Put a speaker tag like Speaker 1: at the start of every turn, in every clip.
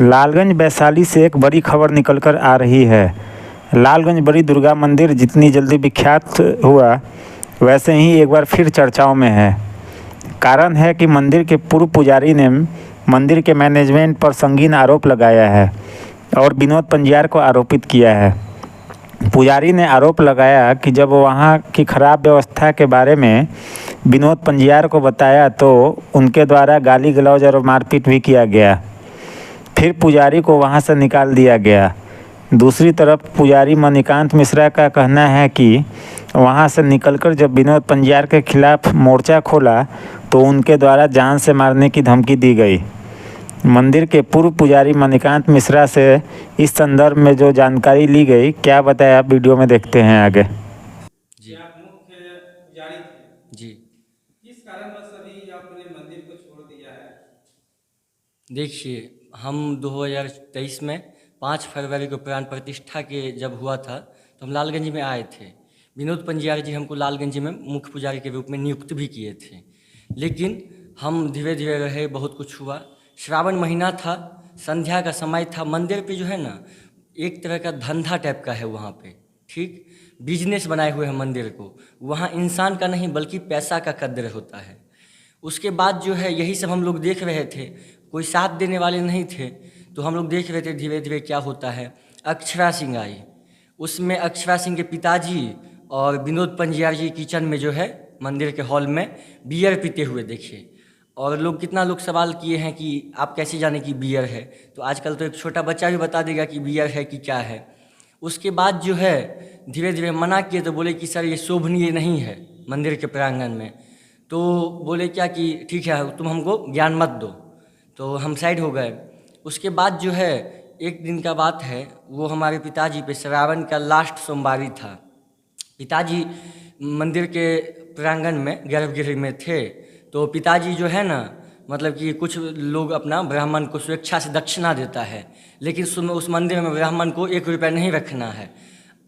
Speaker 1: लालगंज वैशाली से एक बड़ी खबर निकलकर आ रही है। लालगंज बड़ी दुर्गा मंदिर जितनी जल्दी विख्यात हुआ, वैसे ही एक बार फिर चर्चाओं में है। कारण है कि मंदिर के पूर्व पुजारी ने मंदिर के मैनेजमेंट पर संगीन आरोप लगाया है और विनोद पंजियार को आरोपित किया है। पुजारी ने आरोप लगाया कि जब वहां की खराब व्यवस्था के बारे में विनोद पंजियार को बताया तो उनके द्वारा गाली गलौज और मारपीट भी किया गया। फिर पुजारी को वहां से निकाल दिया गया। दूसरी तरफ पुजारी मणिकांत मिश्रा का कहना है कि वहां से निकलकर जब विनोद पंजियार के खिलाफ मोर्चा खोला तो उनके द्वारा जान से मारने की धमकी दी गई। मंदिर के पूर्व पुजारी मणिकांत मिश्रा से इस संदर्भ में जो जानकारी ली गई, क्या बताया, आप वीडियो में देखते हैं आगे।
Speaker 2: जी, आप मुख्य पुजारी थे।
Speaker 3: जी,
Speaker 2: किस कारणवश अभी आपने मंदिर को छोड़ दिया है?
Speaker 3: देखिए, हम 2023 में 5 फरवरी को प्राण प्रतिष्ठा के जब हुआ था तो हम लालगंज में आए थे। विनोद पंजियार जी हमको लालगंज में मुख्य पुजारी के रूप में नियुक्त भी किए थे, लेकिन हम धीरे धीरे रहे, बहुत कुछ हुआ। श्रावण महीना था, संध्या का समय था। मंदिर पे जो है ना, एक तरह का धंधा टाइप का है वहाँ पे, ठीक, बिजनेस बनाए हुए हैं मंदिर को। वहाँ इंसान का नहीं बल्कि पैसा का कद्र होता है। उसके बाद जो है यही सब हम लोग देख रहे थे, कोई साथ देने वाले नहीं थे, तो हम लोग देख रहे थे धीरे धीरे क्या होता है। अक्षरा सिंह आई, उसमें अक्षरा सिंह के पिताजी और विनोद पंजियार जी किचन में जो है मंदिर के हॉल में बियर पीते हुए देखे, और लोग कितना लोग सवाल किए हैं कि आप कैसे जाने कि बियर है। तो आजकल तो एक छोटा बच्चा भी बता देगा कि बियर है कि क्या है। उसके बाद जो है धीरे धीरे मना किए तो बोले कि सर ये शोभनीय नहीं है मंदिर के प्रांगण में। तो बोले क्या कि ठीक है, तुम हमको ज्ञान मत दो। तो हम साइड हो गए। उसके बाद जो है एक दिन का बात है, वो हमारे पिताजी पे श्रावण का लास्ट सोमवारी था। पिताजी मंदिर के प्रांगण में गर्भगृह में थे, तो पिताजी जो है ना, मतलब कि कुछ लोग अपना ब्राह्मण को स्वेच्छा से दक्षिणा देता है, लेकिन उस मंदिर में ब्राह्मण को 1 रुपया नहीं रखना है।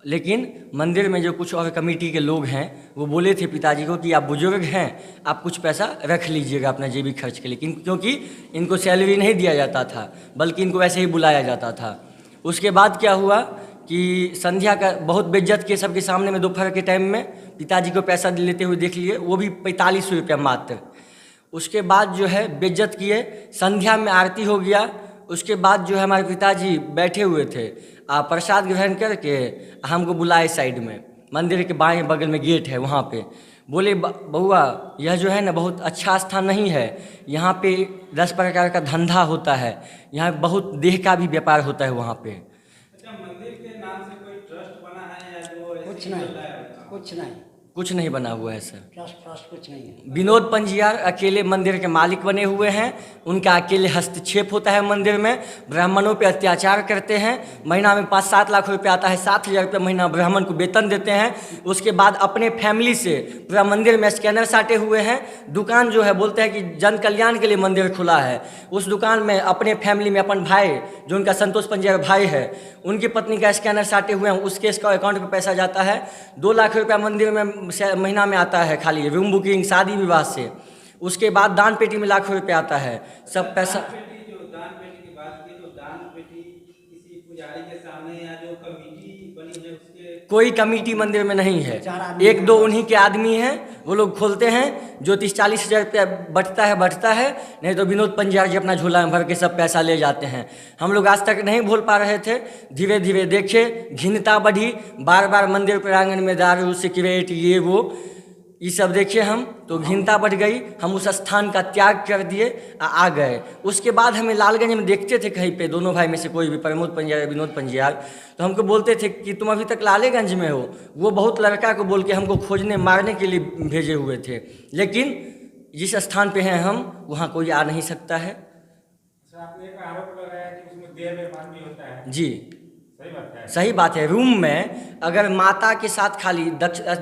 Speaker 3: लेकिन मंदिर में जो कुछ और कमेटी के लोग हैं वो बोले थे पिताजी को कि आप बुजुर्ग हैं, आप कुछ पैसा रख लीजिएगा अपना जेबी खर्च के लिए, क्योंकि इनको सैलरी नहीं दिया जाता था, बल्कि इनको ऐसे ही बुलाया जाता था। उसके बाद क्या हुआ कि संध्या का बहुत बेइज्जत किए सबके सामने में। दोपहर के टाइम में पिताजी को पैसा लेते हुए देख लिए, वो भी 45 रुपया मात्र। उसके बाद जो है बेइज्जत किए, संध्या में आरती हो गया। उसके बाद जो है हमारे पिताजी बैठे हुए थे, प्रसाद ग्रहण करके हमको बुलाए साइड में, मंदिर के बाएं बगल में गेट है वहाँ पे। बोले बउआ यह जो है ना बहुत अच्छा स्थान नहीं है, यहाँ पे 10 प्रकार का धंधा होता है, यहाँ बहुत देह का भी व्यापार होता है वहाँ पे।
Speaker 2: अच्छा, मंदिर के नाम से कोई ट्रस्ट बना है या जो
Speaker 4: कुछ
Speaker 2: ऐसे ही
Speaker 4: नहीं,
Speaker 2: चल रहा है?
Speaker 4: कुछ नहीं,
Speaker 3: कुछ नहीं बना हुआ है सर।
Speaker 4: ट्रस्ट ट्रस्ट कुछ नहीं है।
Speaker 3: विनोद पंजियार अकेले मंदिर के मालिक बने हुए हैं, उनका अकेले हस्तक्षेप होता है मंदिर में। ब्राह्मणों पे अत्याचार करते हैं, महीना में 5-7 लाख रुपये आता है, 7,000 रुपये महीना ब्राह्मण को वेतन देते हैं। उसके बाद अपने फैमिली से पूरा मंदिर में स्कैनर साटे हुए हैं। दुकान जो है बोलते हैं कि जन कल्याण के लिए मंदिर खुला है, उस दुकान में अपने फैमिली में अपन भाई जो उनका संतोष पंजियार भाई है, उनकी पत्नी का स्कैनर साटे हुए हैं, उसके अकाउंट में पैसा जाता है। 2 लाख रुपया मंदिर में महीना में आता है खाली रूम बुकिंग शादी विवाह से। उसके बाद दान पेटी में लाखों रुपये आता है, सब पैसा।
Speaker 2: दान पेटी की बात की, तो दान पेटी किसी पुजारी के सामने या जो कमेटी बनी है उसके?
Speaker 3: कोई कमेटी मंदिर में नहीं है, 1-2 उन्हीं के आदमी हैं, वो लोग खोलते हैं। जो 30-40 हज़ार रुपया बढ़ता है, नहीं तो विनोद पंजियार जी अपना झोला में भर के सब पैसा ले जाते हैं। हम लोग आज तक नहीं भूल पा रहे थे, धीरे धीरे देखे घिनता बढ़ी, बार बार मंदिर प्रांगण में दारू सिगरेट ये वो ये सब देखे हम, तो घिनता बढ़ गई। हम उस स्थान का त्याग कर दिए, आ गए। उसके बाद हमें लालगंज में देखते थे कहीं पे, दोनों भाई में से कोई भी, प्रमोद पंजियार विनोद पंजियार, तो हमको बोलते थे कि तुम अभी तक लालेगंज में हो। वो बहुत लड़का को बोल के हमको खोजने मारने के लिए भेजे हुए थे, लेकिन जिस स्थान पे हैं हम, वहाँ कोई आ नहीं सकता है।
Speaker 1: आपने एक आरोप लगाया कि उसमें देह निर्माण भी होता है।
Speaker 3: जी,
Speaker 1: सही बात है।
Speaker 3: सही बात है। रूम में अगर माता के साथ खाली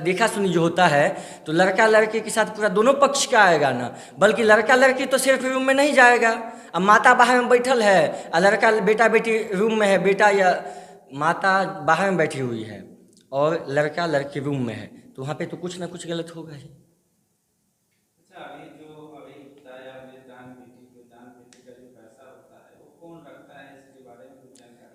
Speaker 3: देखा सुनी जो होता है, तो लड़का लड़के के साथ पूरा दोनों पक्ष का आएगा ना, बल्कि लड़का लड़की तो सिर्फ रूम में नहीं जाएगा। अब माता बाहर में बैठल है और लड़का बेटा बेटी रूम में है, बेटा या माता बाहर में बैठी हुई है और लड़का लड़की रूम में है, तो वहाँ पे तो कुछ ना कुछ गलत होगा ही।
Speaker 2: अच्छा, अभी बताया आपने दान पेटी का जो पैसा होता है वो कौन रखता है?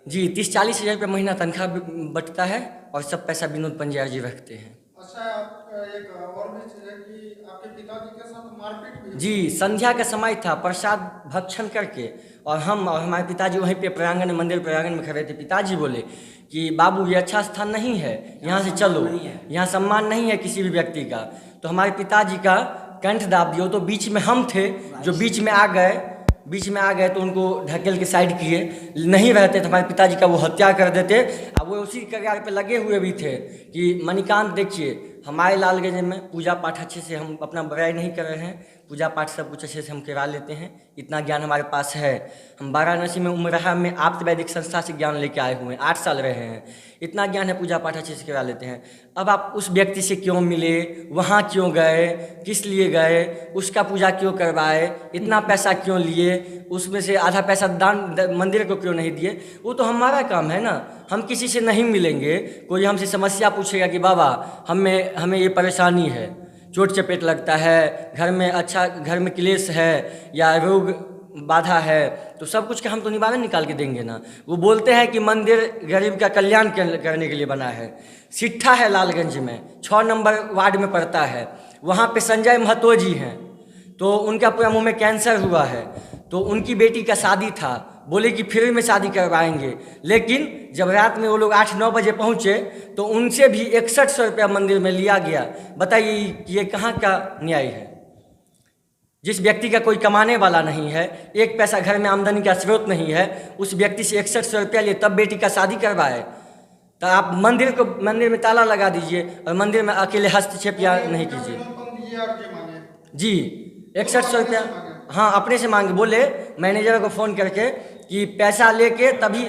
Speaker 3: जी 30-40 हज़ार रुपये महीना तनख्वाह बटता है और सब पैसा विनोद पंजाब जी रखते हैं।
Speaker 4: अच्छा, आप एक और भी चीज़ है कि आपके पिताजी के साथ मारपीट भी हुई?
Speaker 3: जी संध्या का समय था, प्रसाद भक्षण करके और हम और हमारे पिताजी वहीं पे प्रांगण मंदिर प्रांगण में खड़े थे। पिताजी बोले कि बाबू ये अच्छा स्थान नहीं है, यहाँ से चलो, यहाँ सम्मान नहीं है किसी भी व्यक्ति का। तो हमारे पिताजी का कंठ दाब दिया। तो बीच में हम थे जो बीच में आ गए तो उनको ढकेल के साइड किए। नहीं रहते तो हमारे पिताजी का वो हत्या कर देते। अब वो उसी कगार पे लगे हुए भी थे कि मणिकांत देखिए हमारे लालगंज में पूजा पाठ अच्छे से, हम अपना बुराई नहीं कर रहे हैं, पूजा पाठ सब कुछ अच्छे से हम करा लेते हैं, इतना ज्ञान हमारे पास है। हम वाराणसी में उमराहा में आप्त वैदिक संस्था से ज्ञान लेके आए हुए हैं, 8 साल रहे हैं, इतना ज्ञान है, पूजा पाठ अच्छे से करा लेते हैं। अब आप उस व्यक्ति से क्यों मिले, वहाँ क्यों गए, किस लिए गए, उसका पूजा क्यों करवाए, इतना पैसा क्यों लिए, उसमें से आधा पैसा दान मंदिर को क्यों नहीं दिए? वो तो हमारा काम है ना। हम किसी से नहीं मिलेंगे, कोई हमसे समस्या पूछेगा कि बाबा हमें ये परेशानी है, चोट चपेट लगता है, घर में क्लेश है या रोग बाधा है, तो सब कुछ का हम तो निवारण निकाल के देंगे ना। वो बोलते हैं कि मंदिर गरीब का कल्याण करने के लिए बना है। सिट्ठा है लालगंज में, 6 नंबर वार्ड में पड़ता है, वहाँ पे संजय महतो जी हैं, तो उनका पूरा मुंह में कैंसर हुआ है, तो उनकी बेटी का शादी था, बोले कि फ्री में शादी करवाएंगे। लेकिन जब रात में वो लोग 8-9 बजे पहुँचे तो उनसे भी 6100 रुपया मंदिर में लिया गया। बताइए ये कहाँ का न्याय है? जिस व्यक्ति का कोई कमाने वाला नहीं है, एक पैसा घर में आमदनी का स्रोत नहीं है, उस व्यक्ति से 6100 रुपया लिए तब बेटी का शादी करवाए। तो आप मंदिर में ताला लगा दीजिए और मंदिर में अकेले हस्तक्षेप या नहीं कीजिए। जी 6100 रुपया हाँ अपने से मांगे। बोले मैनेजर को फ़ोन करके कि पैसा लेके तभी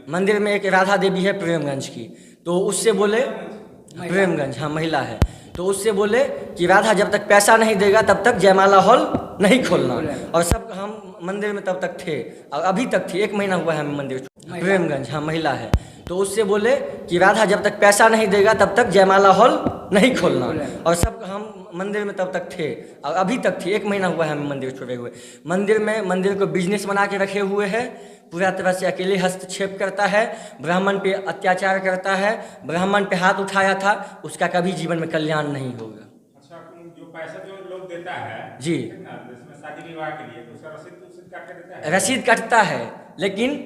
Speaker 3: मंदिर में एक राधा देवी है प्रेमगंज की, तो उससे बोले प्रेमगंज हाँ महिला है, तो उससे बोले कि राधा जब तक पैसा नहीं देगा तब तक जयमाला हॉल नहीं खोलना। और सब हम मंदिर में तब तक थे और अभी तक थे, 1 महीना हुआ है हमें मंदिर प्रेमगंज हाँ महिला है, तो उससे बोले कि राधा जब तक पैसा नहीं देगा तब तक जयमाला हॉल नहीं खोलना। और सब हम मंदिर में तब तक थे और अभी तक थे, 1 महीना हुआ है हमें मंदिर छोड़े हुए। मंदिर को बिजनेस बना के रखे हुए हैं, पूरा तरह से अकेले हस्तक्षेप करता है, ब्राह्मण पे अत्याचार करता है, ब्राह्मण पे हाथ उठाया था, उसका कभी जीवन में कल्याण नहीं होगा।
Speaker 1: अच्छा, जो पैसा जो लोग देता है
Speaker 3: जी
Speaker 1: इसमें शादी विवाह के लिए तो उसका रसीद काट के देता है?
Speaker 3: रसीद कटता है, लेकिन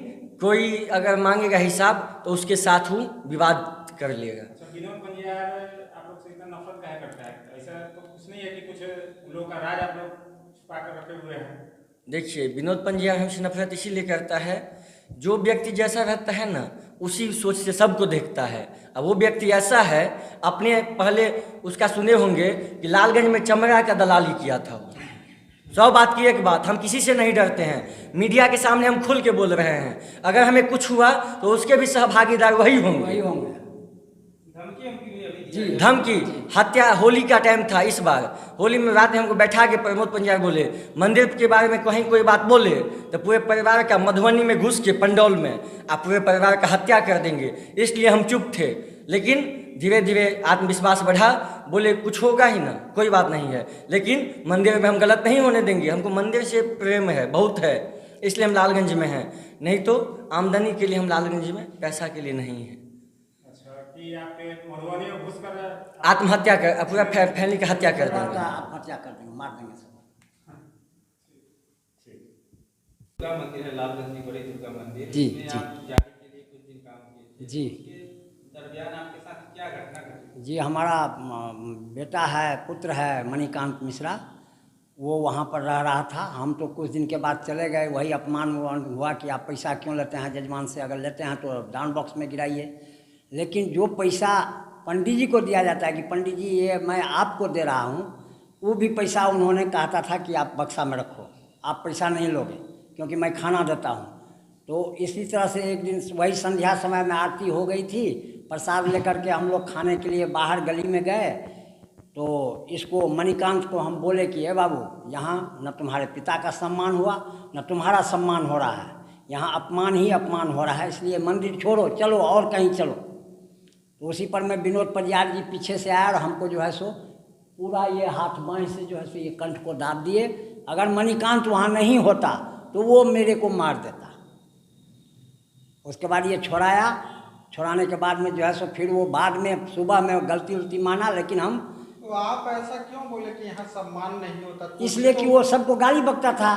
Speaker 3: कोई अगर मांगेगा हिसाब तो उसके साथ वो विवाद कर लेगा।
Speaker 1: अच्छा, विनोद पंजाब आप लोग से इतना नफरत काहे करता है? ऐसा तो कुछ नहीं है कि कुछ लोग का राज आप लोग छुपा कर रखे हुए हैं?
Speaker 3: देखिए विनोद पंजाब हमसे नफरत इसीलिए करता है, जो व्यक्ति जैसा रहता है ना उसी सोच से सबको देखता है। अब वो व्यक्ति ऐसा है, अपने पहले उसका सुने होंगे कि लालगंज में चमड़ा का दलाली किया था वो। 100 बात की एक बात, हम किसी से नहीं डरते हैं, मीडिया के सामने हम खुल के बोल रहे हैं। अगर हमें कुछ हुआ तो उसके भी सहभागीदार वही होंगे। धमकी हत्या होली का टाइम था, इस बार होली में रात में हमको बैठा के प्रमोद पंजाब बोले मंदिर के बारे में कहीं कोई बात बोले तो पूरे परिवार का मधुबनी में घुस के पंडौल में आप पूरे परिवार का हत्या कर देंगे, इसलिए हम चुप थे। लेकिन धीरे धीरे आत्मविश्वास बढ़ा, बोले कुछ होगा ही ना, कोई बात नहीं है, लेकिन मंदिर में हम गलत नहीं होने देंगे, हमको मंदिर से प्रेम है बहुत है, इसलिए हम लालगंज में हैं, नहीं तो आमदनी के लिए हम लालगंज में, पैसा के लिए नहीं है।
Speaker 1: मधुबनी में घुसकर
Speaker 3: आत्महत्या कर पूरा फैमिली का हत्या कर देंगे,
Speaker 5: आत्महत्या कर देंगे, मार देंगे सब।
Speaker 2: दुर्गा मंदिर है लालगंज में, बड़ी दुर्गा मंदिर
Speaker 5: जी,
Speaker 2: में
Speaker 5: जी।
Speaker 2: आप जाने के लिए कुछ दिन काम किए थे।
Speaker 5: जी।
Speaker 2: उसके दरमियान आपके साथ क्या घटना घटी?
Speaker 5: जी हमारा बेटा है, पुत्र है मणिकांत मिश्रा, वो वहाँ पर रह रहा था। हम तो कुछ दिन के बाद चले गए, वही अपमान हुआ कि आप पैसा क्यों लेते हैं जजमान से, अगर लेते हैं तो दान बॉक्स में गिराइए। लेकिन जो पैसा पंडित जी को दिया जाता है कि पंडित जी ये मैं आपको दे रहा हूँ, वो भी पैसा उन्होंने कहता था कि आप बक्सा में रखो, आप पैसा नहीं लोगे क्योंकि मैं खाना देता हूँ। तो इसी तरह से एक दिन वही संध्या समय में आरती हो गई थी, प्रसाद लेकर के हम लोग खाने के लिए बाहर गली में गए, तो इसको मणिकांत को हम बोले कि ए बाबू, यहाँ न तुम्हारे पिता का सम्मान हुआ न तुम्हारा सम्मान हो रहा है, यहाँ अपमान ही अपमान हो रहा है, इसलिए मंदिर छोड़ो, चलो और कहीं चलो। तो उसी पर मैं विनोद पंजाब जी पीछे से आया और हमको जो है सो पूरा ये हाथ बाएं से जो है सो ये कंठ को दाब दिए। अगर मणिकांत वहाँ नहीं होता तो वो मेरे को मार देता। उसके बाद ये छोड़ाया, छोड़ाने के बाद में जो है सो फिर वो बाद में सुबह में गलती उलती माना, लेकिन हम
Speaker 4: तो आप ऐसा क्यों बोले कि यहाँ सम्मान नहीं होता? तो
Speaker 5: इसलिए कि वो सबको गाली बकता था।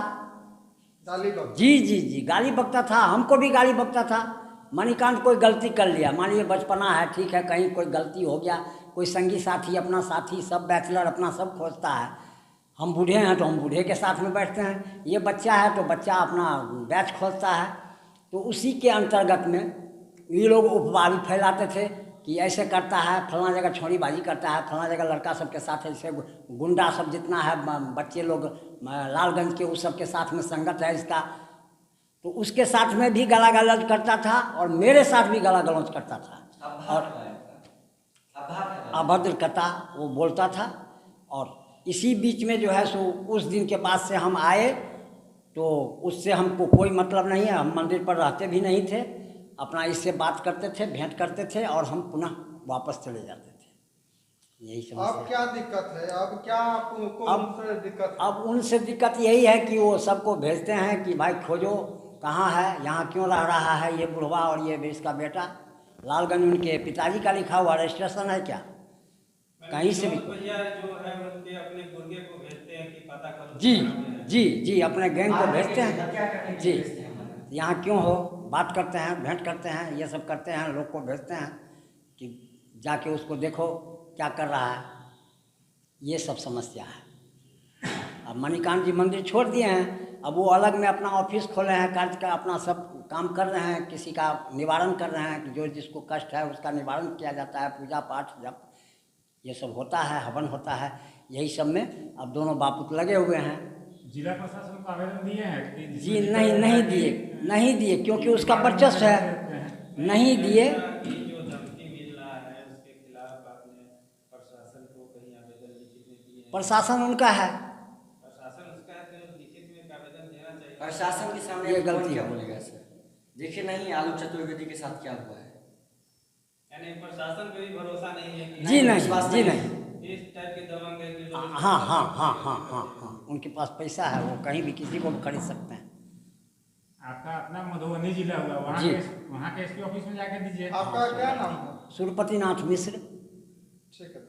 Speaker 4: गाली बक
Speaker 5: जी जी जी, गाली बकता था, हमको भी गाली बकता था। मणिकांत कोई गलती कर लिया, मान लीजिए बचपना है, ठीक है, कहीं कोई गलती हो गया, कोई संगी साथी अपना साथी, सब बैचलर अपना सब खोजता है। हम बूढ़े हैं तो हम बूढ़े के साथ में बैठते हैं, ये बच्चा है तो बच्चा अपना बैच खोजता है। तो उसी के अंतर्गत में ये लोग अफवाह भी फैलाते थे कि ऐसे करता है, फलाना जगह छोड़ीबाजी करता है, फलाना जगह लड़का सबके साथ ऐसे गुंडा सब जितना है बच्चे लोग लालगंज के, उस सब के साथ में संगत है इसका। तो उसके साथ में भी गाला गलौज करता था और मेरे साथ भी गाला गलौज करता था और अभद्र कथा वो बोलता था। और इसी बीच में जो है सो उस दिन के बाद से हम आए तो उससे हमको कोई मतलब नहीं है, हम मंदिर पर रहते भी नहीं थे, अपना इससे बात करते थे, भेंट करते थे और हम पुनः वापस चले जाते थे। यही समस्या।
Speaker 4: अब क्या दिक्कत है? अब क्या आपको उनसे दिक्कत है?
Speaker 5: अब उनसे दिक्कत यही है कि वो सबको भेजते हैं कि भाई खोजो कहाँ है, यहाँ क्यों रह रहा है ये बुढ़वा और ये इसका बेटा। लालगंज उनके पिताजी का लिखा हुआ रजिस्ट्रेशन है क्या, कहीं से भी।
Speaker 2: भैया जो है उनके अपने गुर्गे को भेजते हैं कि पता करो।
Speaker 5: जी जी जी, अपने गैंग को भेजते हैं जी, यहाँ क्यों हो, बात करते हैं, भेंट करते हैं, ये सब करते हैं, लोग को भेजते हैं कि जाके उसको देखो क्या कर रहा है। ये सब समस्या है। अब मणिकांत जी मंदिर छोड़ दिए हैं, अब वो अलग में अपना ऑफिस खोले हैं, कार्य का अपना सब काम कर रहे हैं, किसी का निवारण कर रहे हैं कि जो जिसको कष्ट है उसका निवारण किया जाता है, पूजा पाठ जब ये सब होता है, हवन होता है, यही सब में अब दोनों बापूत लगे हुए हैं।
Speaker 1: जिला प्रशासन को आवेदन दिए हैं कि
Speaker 5: जी नहीं दिए क्योंकि उसका वर्चस्व है, नहीं दिए।
Speaker 2: जो धमकी मिल रहा है उसके खिलाफ आपने प्रशासन को कहीं आवेदन लिखित में दिए हैं?
Speaker 5: प्रशासन उनका है,
Speaker 2: प्रशासन उसका है तो लिखित में एक आवेदन देना चाहिए।
Speaker 3: प्रशासन के सामने
Speaker 5: ये
Speaker 3: कौन
Speaker 5: गलती
Speaker 3: क्या
Speaker 5: है।
Speaker 3: बोलेगा सर? देखिए नहीं, आलोक चतुर्वेदी के साथ क्या हुआ है।
Speaker 2: यानी प्रशासन पे भी भरोसा नहीं है कि
Speaker 5: जी नहीं
Speaker 3: विश्वास
Speaker 5: जी
Speaker 3: नहीं।
Speaker 5: नहीं।
Speaker 2: इस टाइप के दबंग है कि
Speaker 5: हाँ, उनके पास पैसा है, वो कहीं भी किसी को भी खरीद सकते हैं।
Speaker 1: आपका अपना मधुबनी जिला हुआ,
Speaker 5: जी।
Speaker 1: वहाँ के एसपी ऑफिस में जाके दीजिए।
Speaker 4: आपका क्या नाम है?
Speaker 5: सुरपति नाथ मिश्र।
Speaker 4: ठीक है।